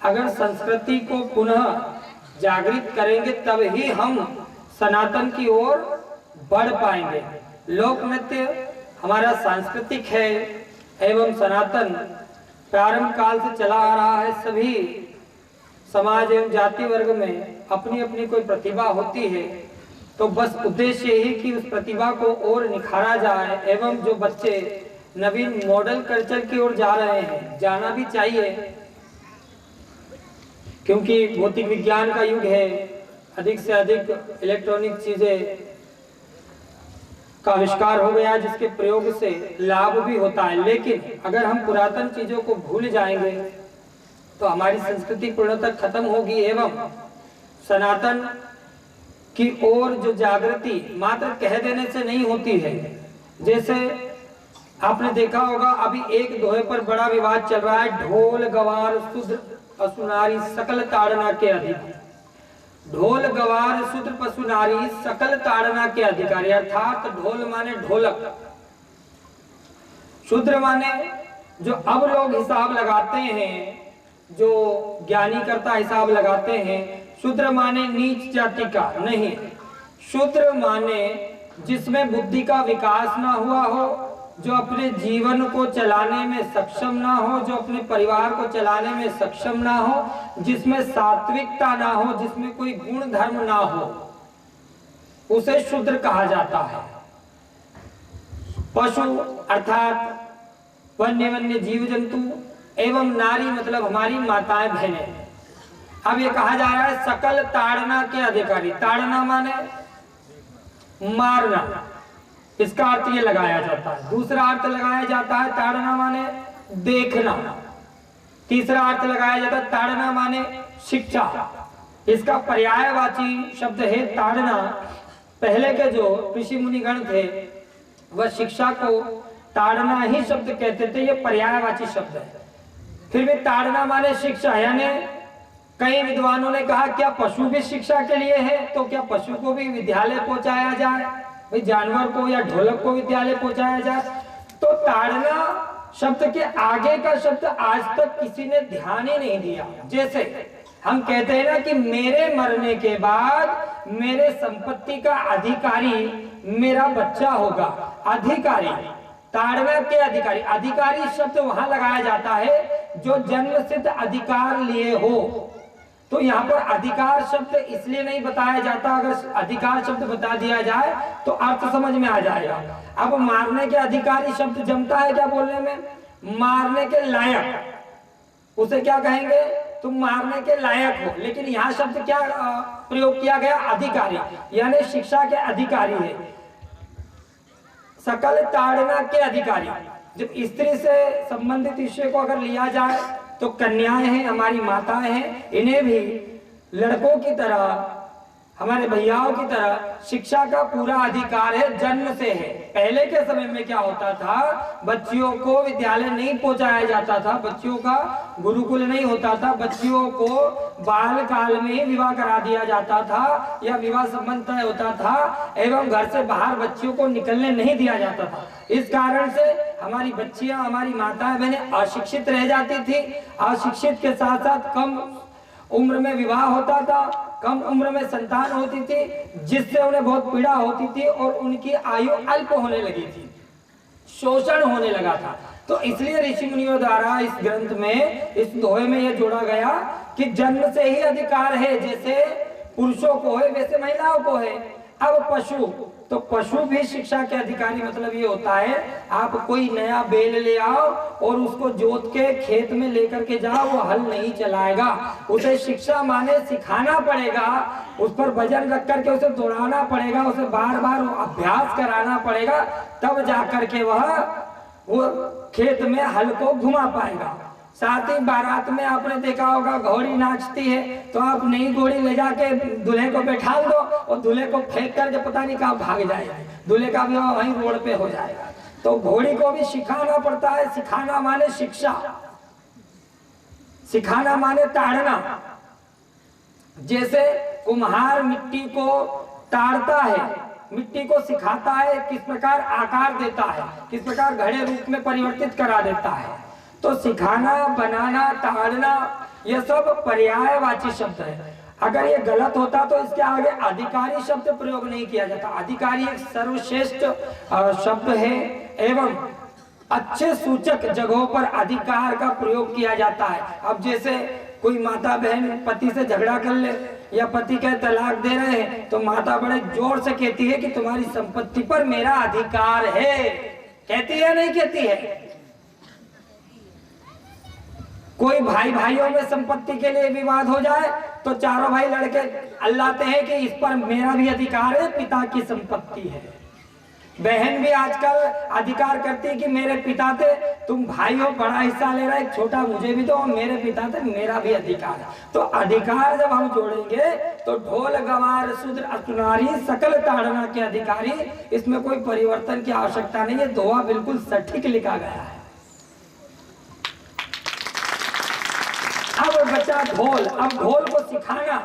अगर संस्कृति को पुनः जागृत करेंगे तब ही हम सनातन की ओर बढ़ पाएंगे। लोक नृत्य हमारा सांस्कृतिक है एवं सनातन प्रारंभ काल से चला आ रहा है। सभी समाज एवं जाति वर्ग में अपनी अपनी कोई प्रतिभा होती है, तो बस उद्देश्य यही कि उस प्रतिभा को और निखारा जाए एवं जो बच्चे नवीन मॉडल कल्चर की ओर जा रहे हैं, जाना भी चाहिए, क्योंकि भौतिक विज्ञान का युग है। अधिक से अधिक इलेक्ट्रॉनिक चीजें का आविष्कार हो गया जिसके प्रयोग से लाभ भी होता है। लेकिन अगर हम पुरातन चीजों को भूल जाएंगे तो हमारी संस्कृति पूर्णतः खत्म होगी एवं सनातन की ओर जो जागृति मात्र कह देने से नहीं होती है। जैसे आपने देखा होगा अभी एक दोहे पर बड़ा विवाद चल रहा है, ढोल गवार शूद्र पशुनारी सकल ताड़ना के अधिकारी। ढोल गवार शूद्र पशुनारी सकल ताड़ना के अधिकारी, अर्थात ढोल माने ढोलक, शूद्र माने जो अब लोग हिसाब लगाते हैं, जो ज्ञानी करता हिसाब लगाते हैं। शूद्र माने नीच जाति का नहीं, शूद्र माने जिसमें बुद्धि का विकास ना हुआ हो, जो अपने जीवन को चलाने में सक्षम ना हो, जो अपने परिवार को चलाने में सक्षम ना हो, जिसमें सात्विकता ना हो, जिसमें कोई गुण धर्म ना हो, उसे शूद्र कहा जाता है। पशु अर्थात वन्य वन्य जीव जंतु एवं नारी मतलब हमारी माताएं बहनें। अब ये कहा जा रहा है सकल ताड़ना के अधिकारी। ताड़ना माने मारना, इसका अर्थ ये लगाया जाता है। दूसरा अर्थ लगाया जाता है ताड़ना माने देखना। तीसरा अर्थ लगाया जाता है ताड़ना माने शिक्षा। इसका पर्यायवाची शब्द है ताड़ना। पहले के जो ऋषि मुनिगण थे वह शिक्षा को ताड़ना ही शब्द कहते थे, ये पर्यायवाची शब्द है। फिर भी ताड़ना माने शिक्षा, यानी कई विद्वानों ने कहा क्या पशु भी शिक्षा के लिए है, तो क्या पशु को भी विद्यालय पहुंचाया जाए, भाई जानवर को या ढोलक को विद्यालय पहुंचाया जाए। तो ताड़ना शब्द के आगे का शब्द आज तक किसी ने ध्यान ही नहीं दिया। जैसे हम कहते हैं ना कि मेरे मरने के बाद मेरे संपत्ति का अधिकारी मेरा बच्चा होगा, अधिकारी, ताड़ना के अधिकारी। अधिकारी शब्द वहां लगाया जाता है जो जन्म सिद्ध अधिकार लिए हो। तो यहाँ पर अधिकार शब्द इसलिए नहीं बताया जाता, अगर अधिकार शब्द बता दिया जाए तो अर्थ समझ में आ जाएगा। अब मारने के अधिकारी शब्द जमता है क्या बोलने में, मारने के लायक, उसे क्या कहेंगे, तुम मारने के लायक हो। लेकिन यहाँ शब्द क्या प्रयोग किया गया, अधिकारी, यानी शिक्षा के अधिकारी है। सकल ताड़ना के अधिकारी, जब स्त्री से संबंधित विषय को अगर लिया जाए तो कन्याएं हैं, हमारी माताएं हैं, इन्हें भी लड़कों की तरह, हमारे भैयाओं की तरह शिक्षा का पूरा अधिकार है, जन्म से है। पहले के समय में क्या होता था, बच्चियों को विद्यालय नहीं पहुंचाया जाता था, बच्चियों का गुरुकुल नहीं होता था, बच्चियों को बाल काल में ही विवाह करा दिया जाता था या विवाह संबंध तय होता था एवं घर से बाहर बच्चियों को निकलने नहीं दिया जाता था। इस कारण से हमारी बच्चियां, हमारी माताएं बहनें अशिक्षित रह जाती थी। अशिक्षित के साथ साथ कम उम्र में विवाह होता था, कम उम्र में संतान होती थी, जिससे उन्हें बहुत पीड़ा होती थी और उनकी आयु अल्प होने लगी थी, शोषण होने लगा था। तो इसलिए ऋषि मुनियों द्वारा इस ग्रंथ में, इस दोहे में यह जोड़ा गया कि जन्म से ही अधिकार है, जैसे पुरुषों को है वैसे महिलाओं को है। अब पशु, तो पशु भी शिक्षा के अधिकारी, मतलब ये होता है आप कोई नया बैल ले आओ और उसको जोत के खेत में लेकर के जाओ, वो हल नहीं चलाएगा। उसे शिक्षा माने सिखाना पड़ेगा, उस पर वजन रख करके उसे दौड़ाना पड़ेगा, उसे बार बार अभ्यास कराना पड़ेगा, तब जाकर के वो खेत में हल को घुमा पाएगा। साथ ही बारात में आपने देखा होगा घोड़ी नाचती है, तो आप नई घोड़ी ले जाके दूल्हे को बैठा दो और दूल्हे को फेंक करके पता नहीं कहाँ भाग जाएगा, दूल्हे का भी वहीं रोड पे हो जाएगा। तो घोड़ी को भी सिखाना पड़ता है। सिखाना माने शिक्षा, सिखाना माने ताड़ना। जैसे कुम्हार मिट्टी को ताड़ता है, मिट्टी को सिखाता है, किस प्रकार आकार देता है, किस प्रकार घड़े रूप में परिवर्तित करा देता है। तो सिखाना, बनाना, ताड़ना ये सब पर्यायवाची शब्द है। अगर ये गलत होता तो इसके आगे अधिकारी शब्द प्रयोग नहीं किया जाता। अधिकारी एक सर्वश्रेष्ठ शब्द है एवं अच्छे सूचक जगहों पर अधिकार का प्रयोग किया जाता है। अब जैसे कोई माता बहन पति से झगड़ा कर ले या पति के तलाक दे रहे हैं तो माता बड़े जोर से कहती है कि तुम्हारी संपत्ति पर मेरा अधिकार है। कहती है नहीं कहती है? कोई भाई भाइयों में संपत्ति के लिए विवाद हो जाए तो चारों भाई लड़के अल्लाते हैं कि इस पर मेरा भी अधिकार है, पिता की संपत्ति है। बहन भी आजकल अधिकार करती है कि मेरे पिता थे, तुम भाई हो, बड़ा हिस्सा ले रहा है, छोटा मुझे भी दो, मेरे पिता थे, मेरा भी अधिकार है। तो अधिकार जब हम जोड़ेंगे तो ढोल गवार शूद्र अतुनारी सकल ताड़ना के अधिकारी, इसमें कोई परिवर्तन की आवश्यकता नहीं है। दोहा बिल्कुल सटीक लिखा गया है। अब बचा ढोल। अब ढोल को सिखाना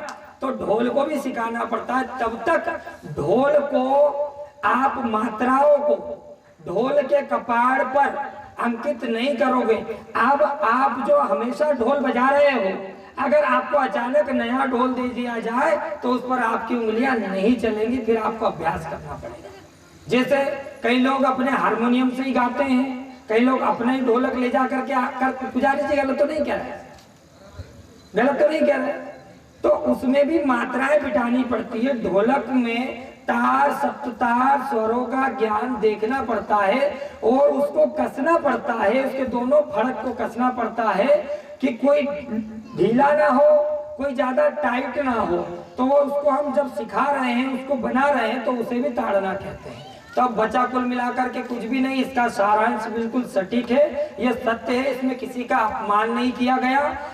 तो ढोल को भी सिखाना पड़ता है। तब तक ढोल को आप मात्राओं को ढोल के कपाड़ पर अंकित नहीं करोगे। अब आप जो हमेशा ढोल बजा रहे हो, अगर आपको अचानक नया ढोल दे दिया जाए तो उस पर आपकी उंगलियां नहीं चलेंगी, फिर आपको अभ्यास करना पड़ेगा। जैसे कई लोग अपने हारमोनियम से ही गाते हैं, कई लोग अपना ही ढोलक ले जा करके पुजारी जी गलत तो नहीं कह रहे, गलत तो नहीं कह रहे, तो उसमें भी मात्राएं बिठानी पड़ती है। ढोलक में तार सप्ततार स्वरों का ज्ञान देखना पड़ता है और उसको कसना पड़ता है, उसके दोनों फड़क को कसना पड़ता है कि कोई ढीला ना हो, कोई ज्यादा टाइट ना हो। तो उसको हम जब सिखा रहे हैं, उसको बना रहे हैं, तो उसे भी ताड़ना कहते हैं। तो अब बचा कुल मिलाकर के कुछ भी नहीं, इसका सारांश बिल्कुल सटीक है, यह सत्य है, इसमें किसी का अपमान नहीं किया गया।